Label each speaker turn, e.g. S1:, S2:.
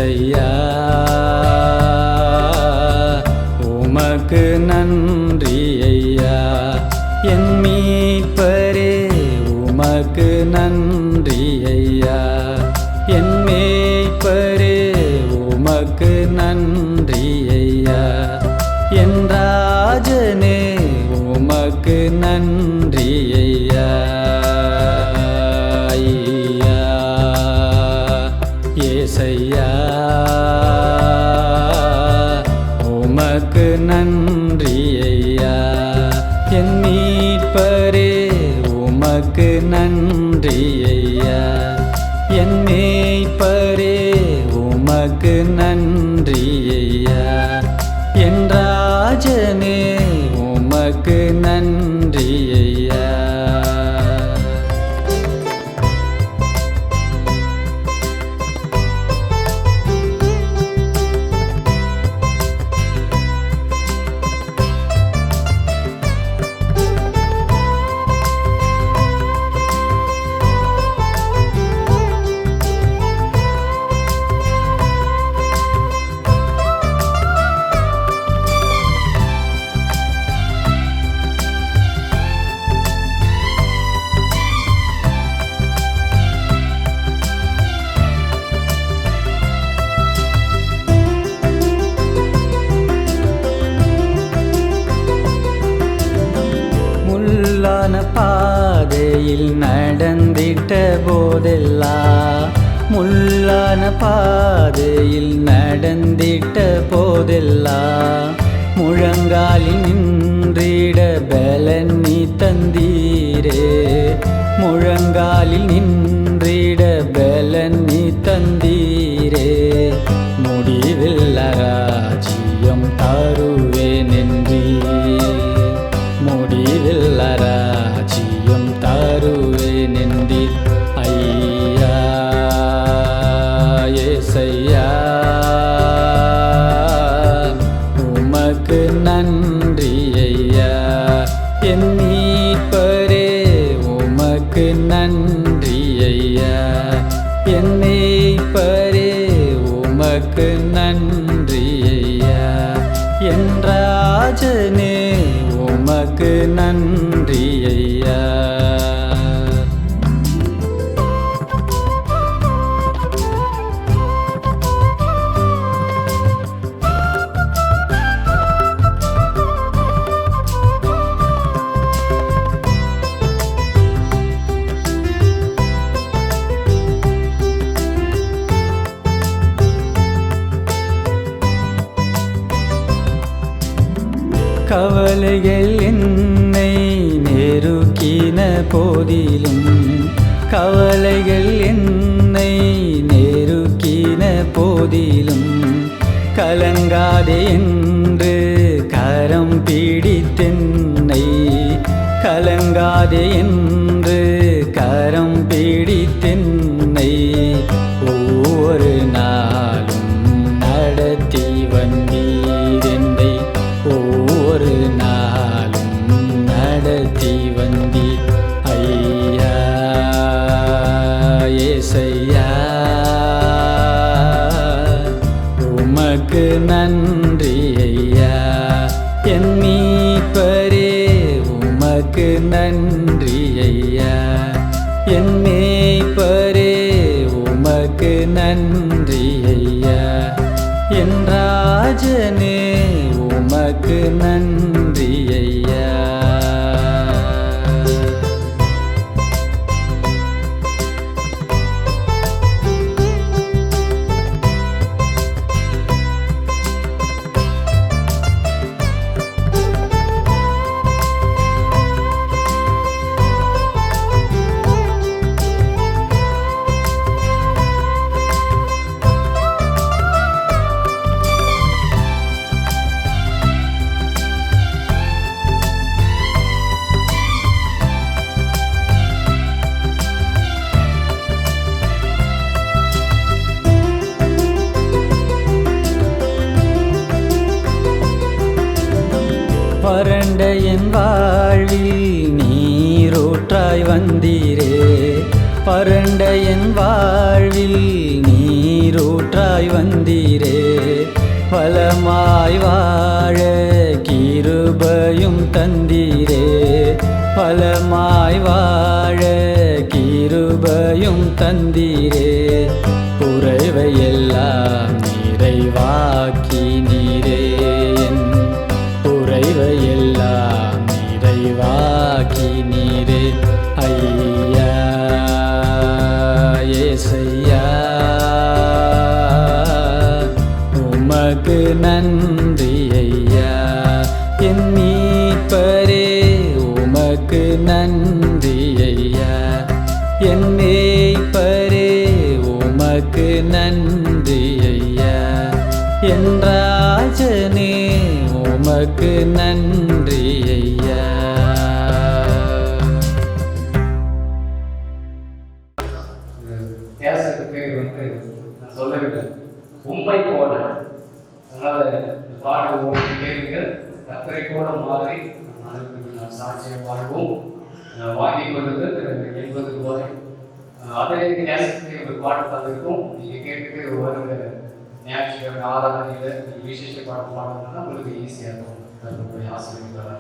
S1: ஏசையா உமக்கு நன்றி ஐயா. என் மீட்பரே உமக்கு நன்றி ஐயா. என் மேய்ப்பரே உமக்கு நன்றி ஐயா. என் ராஜனே உமக்கு நன்றி ஐயா. ஏசையா உமக்கு நன்றி ஐயா. என் மீட்பரே உமக்கு நன்றி ஐயா. என் மேய்ப்பரே உமக்கு நன்றி ஐயா. என் ராஜனே உமக்கு நன்றி ஐயா. முள்ளான பாதையில் நடந்திட்ட போதெல்லாம், முள்ளான பாதையில் நடந்திட்ட போதெல்லாம், முழங்காலில் நின்றிட பலன் நீ தந்தீரே. முழங்காலில் நின்றிட பலன் நீ தந்தீரே. முடிவில்லா ராஜ்யம் தருவேன் என்றீர். முடிவில்லா ராஜ்யம் தருவேன் என்றீர் ஐயா. ஏசையா உமக்கு நன்றி ஐயா. என் மீட்பரே உமக்கு நன்றி ஐயா. என் மேய்ப்பரே உமக்கு நன்றி ஐயா. என் ராஜனே உமக்கு நன்றி ஐயா. கவலைகள் என்னை நெருக்கின போதிலும், கவலைகள் என்னை நெருக்கின போதிலும், கலங்காதே என்று கரம் பிடித்தென்னை, கலங்காதே என்று கரம் பிடித்தென்னை ஒவ்வொரு நாளும் நடத்தி வந்தீர். என்னை ஒவ்வொரு நாளும் நடத்தி வந்தீர் ஐயா. ஏசையா உமக்கு நன்றி ஐயா. என் மீட்பரே உமக்கு நன்றி ஐயா. என் மேய்ப்பரே உமக்கு நன்றி ஐயா. என் ராஜனே உமக்கு நன்றி ஐயா. வறண்ட என் வாழ்வில் நீரூற்றாய் வந்தீரே. வறண்ட என் வாழ்வில் நீரூற்றாய் ரூற்றாய் வந்தீரே. பலமாய் வாழ கிருபையும் தந்தீரே. பலமாய் வாழ கிருபையும் தந்தீரே. குறைவையெல்லாம் நிறைவாக்கி நீரே. என் குறைவையெல்லாம் நிறைவாக்கி நீரே. ஐயா ஏசையா உமக்கு நன்றி ஐயா. என் மீட்பரே உமக்கு நன்றி ஐயா. என் மேய்ப்பரே உமக்கு நன்றி ஐயா. என் ராஜனே உமக்கு நன்றி ஐயா.
S2: தேசத்துக்கு நான் சொல்லவில்லை உண்மை போல. அதனால பாட்டு ஓடி கேளுங்கள். கத்தரை போல மாறி நாம் சாட்சியம் வாழ்வோம். வாங்கிக் கொண்டது என்பது போல அதே தேசத்துக்கு ஒரு பாட்டு தந்திருக்கும். நீங்கள் கேட்டுட்டு வருங்க ஞாயிற்றுக்கிழமை ஆராதனையில் விசேஷ பாட்டு பாடணும்னா உங்களுக்கு ஈஸியாக இருக்கும். ஆசிரியர்